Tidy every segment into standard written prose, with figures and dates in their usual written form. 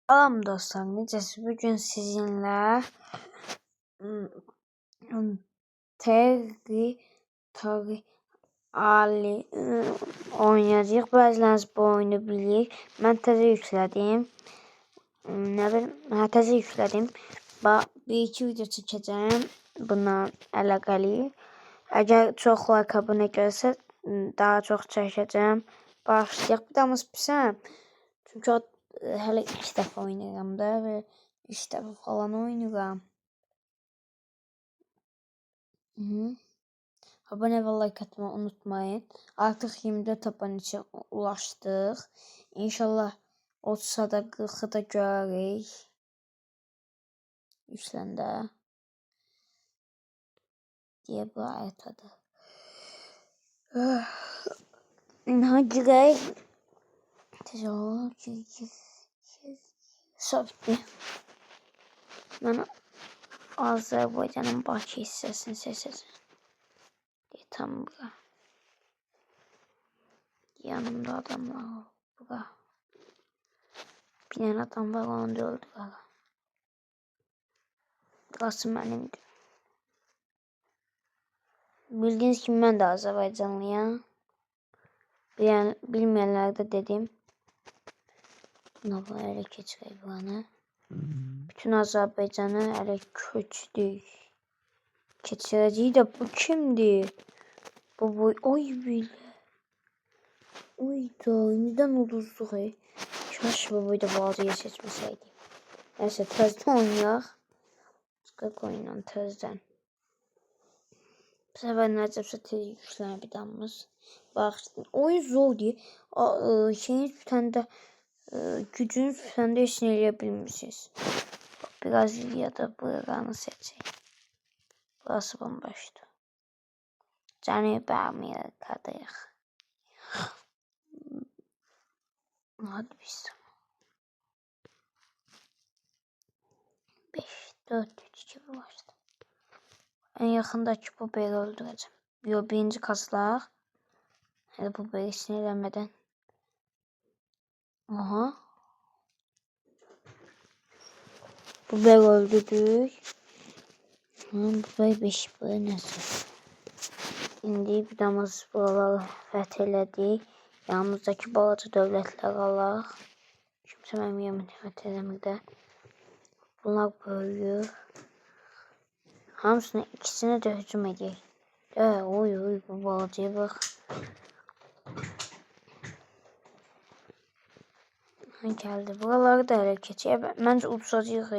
Salam dostlar, necəsiz? Bugün sizinlə Territorial oynayacağıq. Bəziləriniz bu oyunu bilir. Mən təzə yüklədim. Təzə yüklədim. Bir-iki video çəkəcəm buna əlaqəli. Əgər çox like abunə gəlsə, daha çox çəkəcəm. Başlayaq. Bir daha pisəm. Çünki hələ ilk dəfə oynayıram da və ilk dəfə falan oynayıram. Abunə və like atmayı unutmayın. Artıq 24 abunəçiyə ulaşdıq. İnşallah 30-a da 40-a da görərik. Yükləndə. Deyə bu ayətadır. Girək. Softly. Mən Azərbaycanın Bakı hissəsini seçəcəm. Tam bura. Yanımda adamlar var. Bura. Bir dənə adam var, onu da öldürər. Burası mənimdir. Bildiyiniz kimi mən də Azərbaycanlıyam. Bilməyənlər də dedim. Buna elə keçirək buranı. Bütün Azərbaycanı elə köçdük. Keçirəcəyik də bu kimdir? Bu oy bilə. Oy da, nədən uduzduq ey? Kaş bu boyda bazıya seçməsəydik. Nəysə, təzdən oynayaq. Çıxaq oyundan təzdən. Bu səfər nəcəbsə tez yüklənə bir damımız. Bax, oyun zordur. Şeyiniz bütəndə, gücünüz bütəndə heç nə eləyə bilmirsiniz. Braziliyada buranı seçək. Burası bomboşdur. Cənubi Amerikadayıq. Hadi biz. 5, 4, 3, 2 başladı. En yaxındakı bu beri öldürəcəm. Yo, birinci kaslar. Hələ bu beri sinirlənmədən. Aha. Bu beri öldürdük. Bu beri 5 beri nəsə. İndi bir damız buraları fəth elədik. Yanımızdakı balaca dövlətlər alaq. Kimsə mənim yemin fəth eləmir də. Bunlar böyüyür. Hamısına ikisine de hücum edeyim. Oy bu balacaya bax. Gəldi. Buraları da ələ keçir. Məncə udacağıq.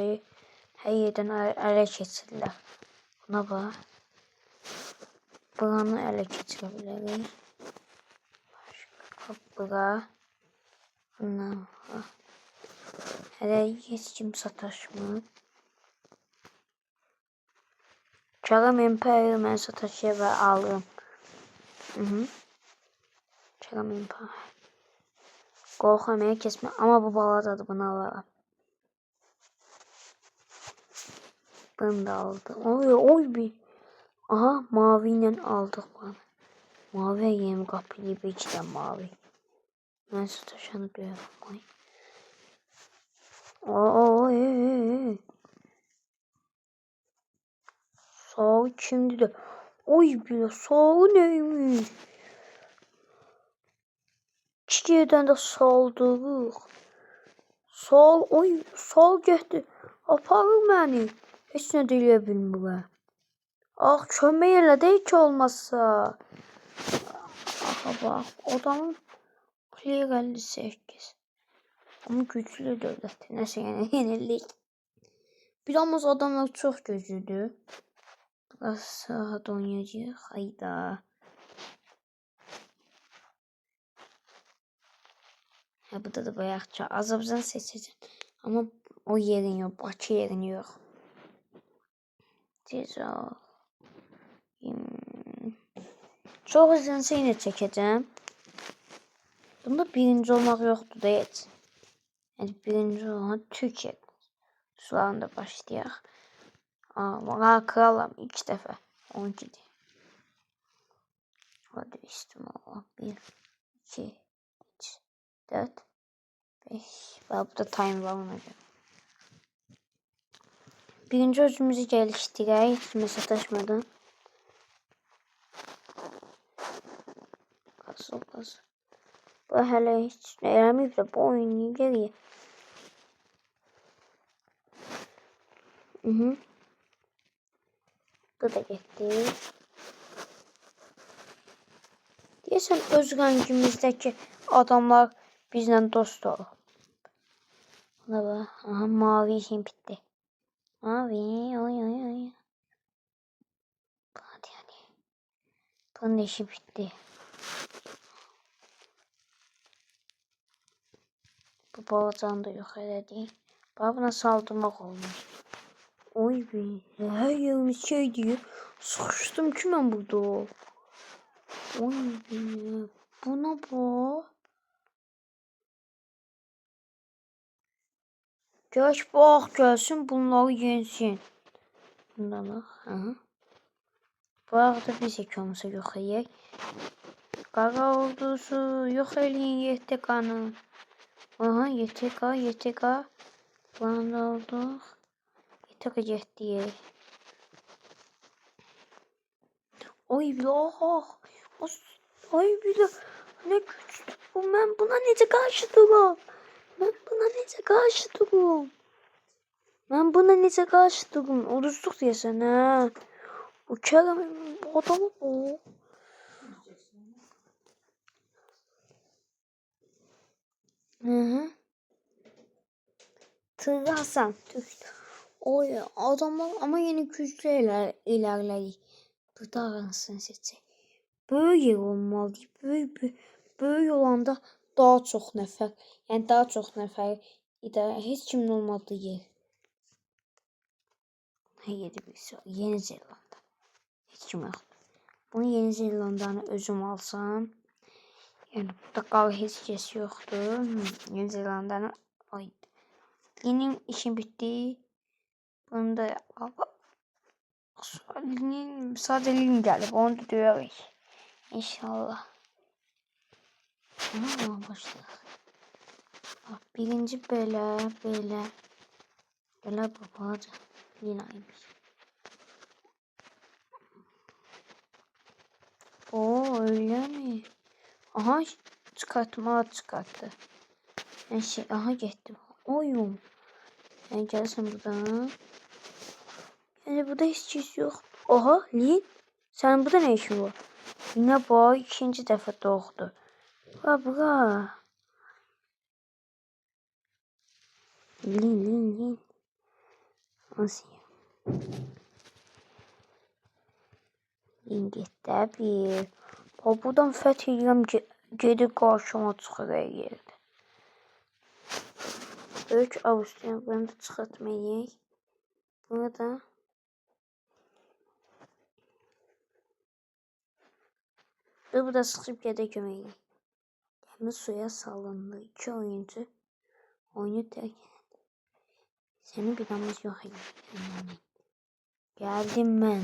Hər yerdən ələ keçirlər. Buna bax. Buranı ələ keçirə bilərik. Bura. Buna bax. Hələ heç kim sataşmır. Çağam Empire mən sataşıya və alırım. Çağam Empire. Qorxamaya kesmə. Amma bu balacadır, bunu alarım. Bunu da aldı. Oy bir. Aha, mavi ilə aldıq bunu. Mavi yem qapıyıb içdən mavi. Mən sataşanı görürüm. Oy. Sağ kimdir də? Oy bir. Sağ neymiş? İki yerdən də saldırıq. Sal getdi. Aparır məni. Heç nə deyə bilmirəm. Kömək elə də ki olmazsa. Aha bax, adamın player 58. Amma güclü dövlət. Nəsə yenilik. Bir amma adamlar çox güclüdür. Burası rahat oynayacaq. Hayda. Burada da bayaqca Azərbaycan seçəcəm. Amma o yerin yox, Bakı yerin yox. Çox izlənsə yenə çəkəcəm. Bunda birinci olmaq yoxdur da heç. Yəni birinci olan Türkiyə sularında başlayaq. Kralam ilk dəfə. 12'dir. Hadi bismillah. 1, 2, 3, 4, Ve bu da time var ona göre. Birinci özümüzü geliştirək. Hiç kimə sataşmadan. Kasıl. Bu hələ heç nə eləməyib də bu oyunu geriyə. Bu da getdi. Deyəsən öz rəngimizdəki adamlar bizlə dost olur. Buna bax. Aha, mavi işim bitdi. Mavi. Oy. Hadi. Bunun işi bitti. Bu balacanı da yok elədik. Bax buna saldırmaq olmaz. Oy be. Hər yerimiz şey diyor. Sıxışdım ki mən burada. Oy be. Buna bax. Gəl bax gəlsin bunları yensin. Bundan bax. Aha. Bu arada biz ekranımıza yox eləyək. Qara ordusu yox eləyin YTK-nı. Aha YTK. Bunda olduq. YTK getdik. Oy bilah. Ay bilah. Ne güçlü bu. Mən buna necə qarşı durum? Mən buna necə qarşı durum? Uduzduq deyəsən hə. Bu Kerem adamı bu. Tırı Hasan. Oy adamlar ama yeni güçlü ilerledik. Burada arasını seçecek. Böyük yer olmalı. Böyük olanda daha çox nəfər. Yəni daha çox nəfər idarə heç kimin olmadığı yer. Yeni Zelanda. Heç kim yoxdur. Bunu Yeni Zelandanı özüm alsam. Yəni burada qal heç kəs yoxdur. Yeni Zelandanı Yeni işim bitti. Bunu da sadece Lin gəlib. Onu da döyərik. İnşallah. Başlayaq. Birinci belə. Belə babaca. Lin aymış. Öyle mi? Aha çıkarttı. Aha getdim. Oyum. Yani gelsin buradan. Yani burada hiç çiz yok. Oha Lin. Sen burada ne işin var? Yine bu ikinci defa doğdu. Bura. Lin. Nasıl ya? Lin gitti abi. Buradan fethedeyim gedib qarşıma çıxır yerdə. Böyük Avusturya bunu da çıxartmayıq. Bunu da bu da sıxıb gedə köməyik. Gəmi suya salındı. 2 oyuncu oyunu tərk etti. Senin binamız yox idi. Gəldim mən.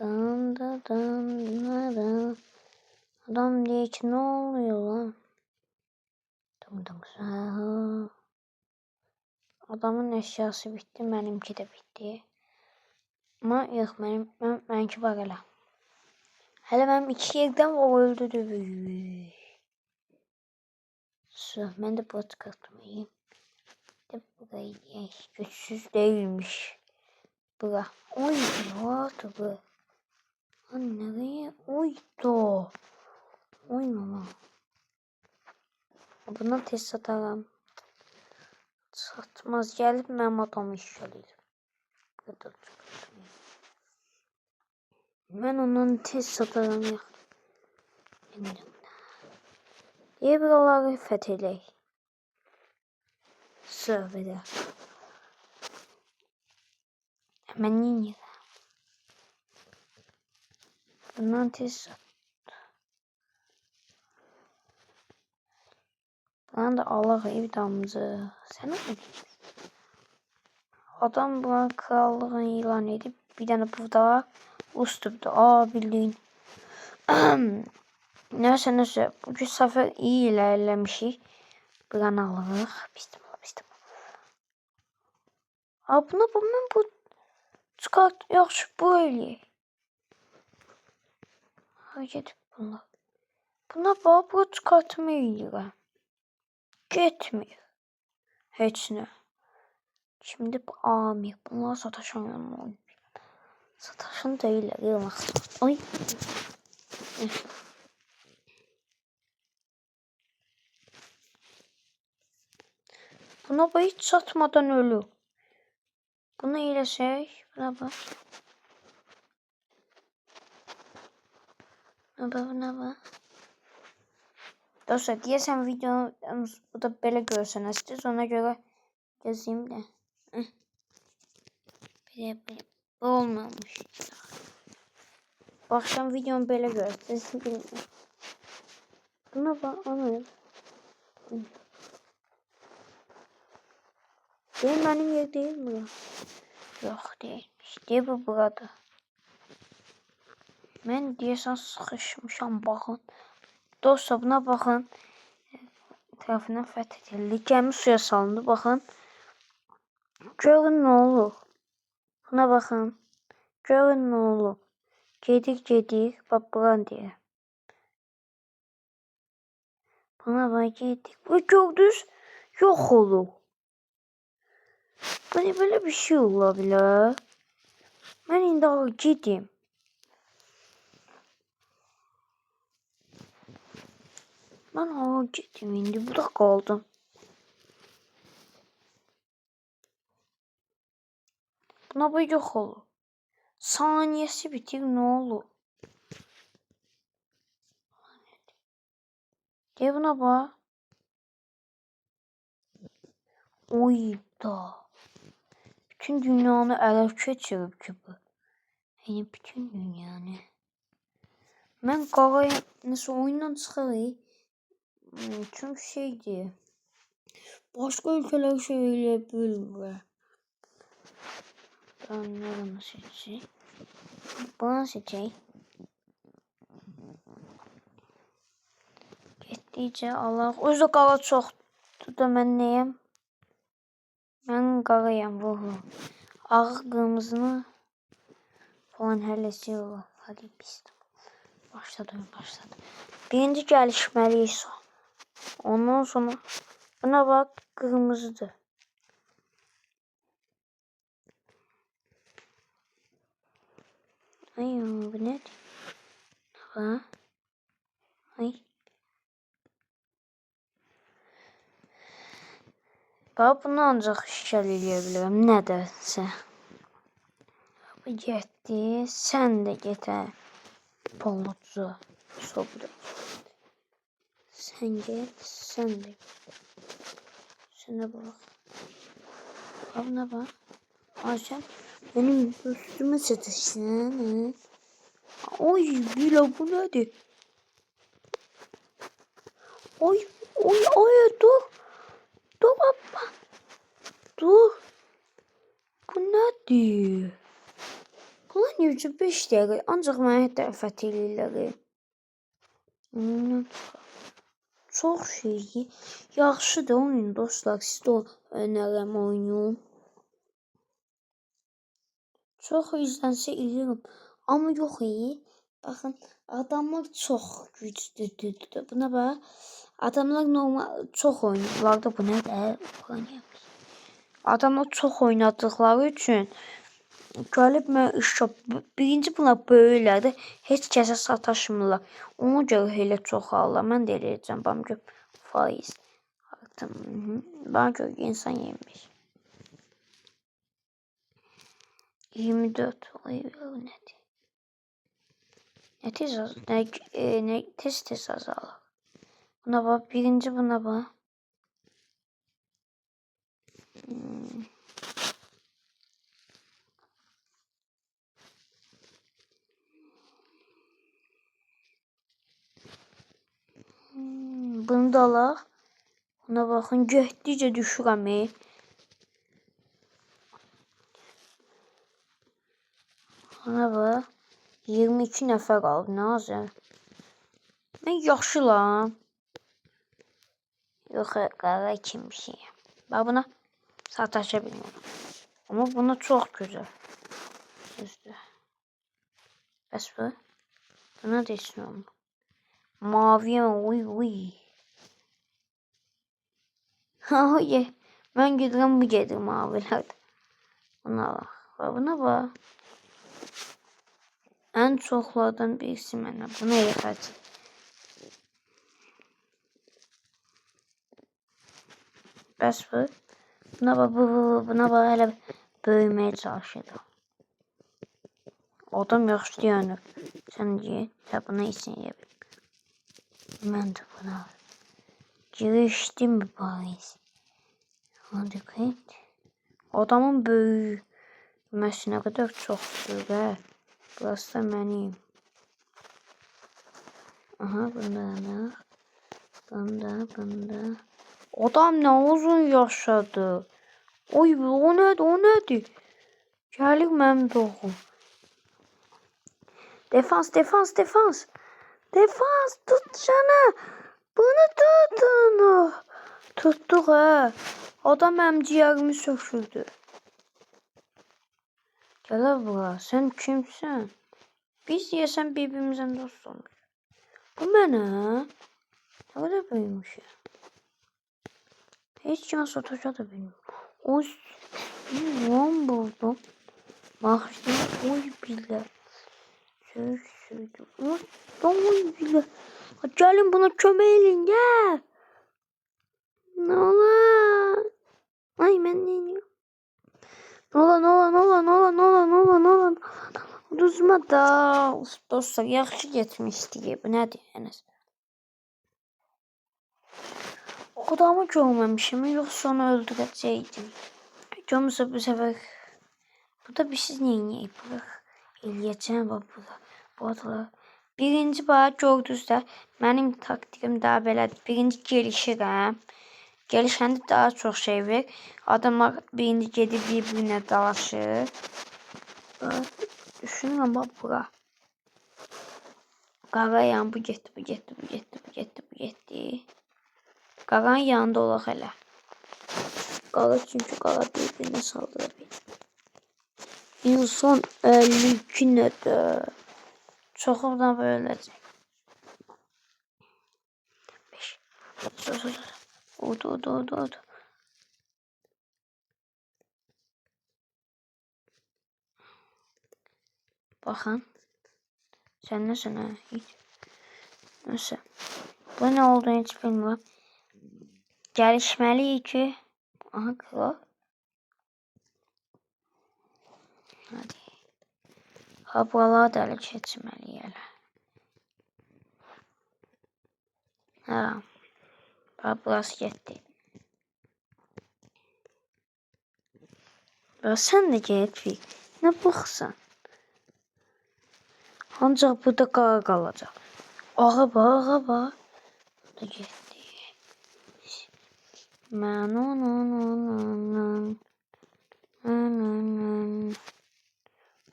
Dan. Adam diye ki ne oluyor lan? Adamın eşyası bitti, benimki de bitti. Ama yok benimki var hele. Hele benim 2 yerden o öldürdü. Ben de bot katmayayım. De burayı güçsüz değilmiş. Bura. Oy vardı bu. Lan nereye oydu? Oy mama. Bundan tez satarım. Satmaz gelip ben adamı işləyirəm. Ben ondan tez satarım ya. Diye buraları fethedək. Sövbədə. Hemen yiyeyim. Bundan tez sat. Ben de Allah evdamızı. Sen ne diyorsun? Adam buna krallığını ilan edip bir tane burada var. Ustup'ta. Bildiğin. Neyse. Bu sefer iyi ilerlemişik. Bir an alırıq. Pistim. Buna ben bu çıkart yaxşı bu eləyək. Gedib bunlar. Buna bax, bu çıxartma eləyirəm. Getmir. Heç nə. Şimdi bu amir. Bunlar sataşan yanına oynuyor. Sataşan değiller. Yılmaq. Ay. Buna bax hiç satmadan ölür. Bunu iyiləşək. Buna bax. Buna bax. Dostlar deyəsən videomuz bu da belə görsənəsiz. Ona görə yazayım da. Belə. Bu olmamış. Baxşam videomu belə görsənəsiz. Buna bax. Ana. Değil benim yer değil mi? Yok değilmiş. Değil bu burada. Ben deyəsən sıxışmışam baxın. Dostlar buna baxın. Tərəfindən fəth edildi. Gəmi suya salındı baxın. Görün nə olur. Buna baxın. Görün nə olur. Gedik. Bax buran deyir. Buna bax gedik. Və gördünüz yox olur. Böyle bir şey olabilir. Ben indi gideyim. Ben gittim indi. Burada kaldım. Buna bu yok olur. Saniyesi bitir ne olur? De buna bak. Oy da. Bütün dünyanı ələ keçirib ki bu. Yəni bütün dünyanı. Mən qaraya nəsə oyundan çıxarıq. Çünki şeydir. Başqa ölkələr şey eləyə bilmir. Bunu seçək. Bunu seçək. Getdikcə Allah. Özü qara çoxdur da mən nəyəm? Mən qarayam bu. Ağ qırmızını falan hələsi olur. Hadi pisdim. Başladı. Birinci gəlişməliyik. Ondan sonra buna bak kırmızıdır. Ay bu ne? Ha? Ay. Bak bunu ancaq şişəl eləyə bilirəm. Nə dərsə. Bu getdi. Sən də getə. Palıcı. Sobra. Sen get. Sen de get. Şuna bak. Buna bak. Ayşen benim üstüme satışsın. Oy Bila bu nedir? Oy dur. Dur baba. Dur. Bu nedir? Ulan 105 dəqiqə. Ancaq mənə tərəfət eləyirlər. Çox şey. Yaxşıdır oyun dostlar. Siz də önərəm oyunu. Çox izlənsə izlərim. Amma yox baxın adamlar çox güclüdür. Buna bax. Adamlar normal çox oynadılar da bu nədir? Adamlar çox oynadıqları üçün gəlib mən birinci bunlar böyüklərdir. Heç kəsə sataşmırlar. Ona görə elə çox alırlar. Mən də elə edəcəm. Bana görə faiz. Bana görə insan yemiş. 24 oy nedir? Ne tez azalır. Buna bak. Birinci buna bak. Bunu da alaq. Buna baxın. Getdikcə düşürəm. Buna bax. 22 nəfər qaldı. Nə azı? Mən yaxşı lan. Yox, qara kimsiyəm. Bax buna sataşa bilmirəm. Amma buna çox gözəl. Düzdür. Bəs bu? Buna da istəyirəm. Maviyəm, uy. Hayır. Mən gedirəm, bu gedir mavilərdə. Buna bax. Buna bax. Ən çoxlardan birisi mənə. Buna yıxacaq. Bəs bu? Buna bax, buna bax, hələ böyüməyə çalışır. Adam yaxşı dayanır. Sən deyə, buna isə yeyə bil. Mən də buna girişdim mi bariz? Hadi qeyd. Adamın böyüməsinə qədər çoxdur və burası da mənim. Aha, bunda. Adam nə uzun yaşadı. Oy, o nədir? Gəlir mənim doğum. Defans. Defans, tutsana. Bunu tutun. Tuttuk ha. Adam mənim ciyərimi sökürdü. Gələ bura, sən kimsən? Biz deyəsən birbirimizdən dost olmuş. Bu mənə? Nə qədər böyümüşəm. Heç kimə sataşa da bilmirəm. Oy, lan buldum. Baxışdım, oy bilə. Söydüm. Oy bilə. Gəlin buna kömək edin, gəl. Nə olar? Ay, mən neyim? Nə olar? Uduzma da. Dostlar, yaxşı getmişdik. Bu nədir? Adamı görməmişim, yoxsa onu öldürəcəkdim. Görmürsə bu səfər. Bu da bir siz neyini eləyəcəm bu adalar. Birinci bax gördünüz də, mənim taktikim daha belədir. Birinci gelişirəm. Gelişəndə daha çox şey verir. Adamlar birinci gedib bir-birinə dalaşır. Düşünürəm bax bura. Qarayam, bu getdi. Qaranın yanında olaq hələ. Qara çünki qara bir-birinə saldıra bilir. İnsan 52 nədir? Çoxundan böyləcək. 5. Od. Baxın. Sən nəsən ha? Hiç. Nəsə. Bu nə olduğunu heç bilmirəm. Gəlişməliyik ki. Aha, kral. Hadi. Ha, buraları da ələ keçməliyik hələ. Ha. Bax, burası getdi. Bax, sən də getdik. Nə baxsan? Ancaq burada qara qalacaq. Ağa bax. Bu da getdi.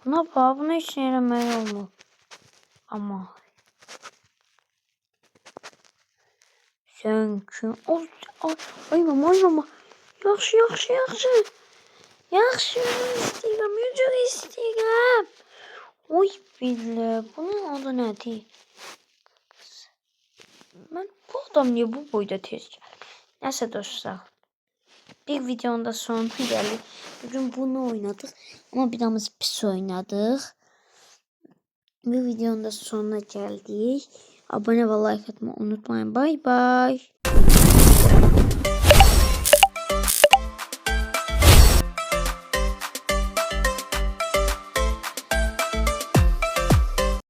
Buna bax, buna heç nə eləmək olmur. Amma sən kim? Ay mama. Yaxşı. Yaxşı istəyirəm. Oy bilə, bunun adı nədir? Mən bu adam niyə bu boyda tez gəlir? Nəsə dostlar. Bir videonun da sonuna gəldik. Bugün bunu oynadık. Ama biraz pis oynadık. Bir videonun da sonuna geldik. Abone ve like atmayı unutmayın. Bye bye.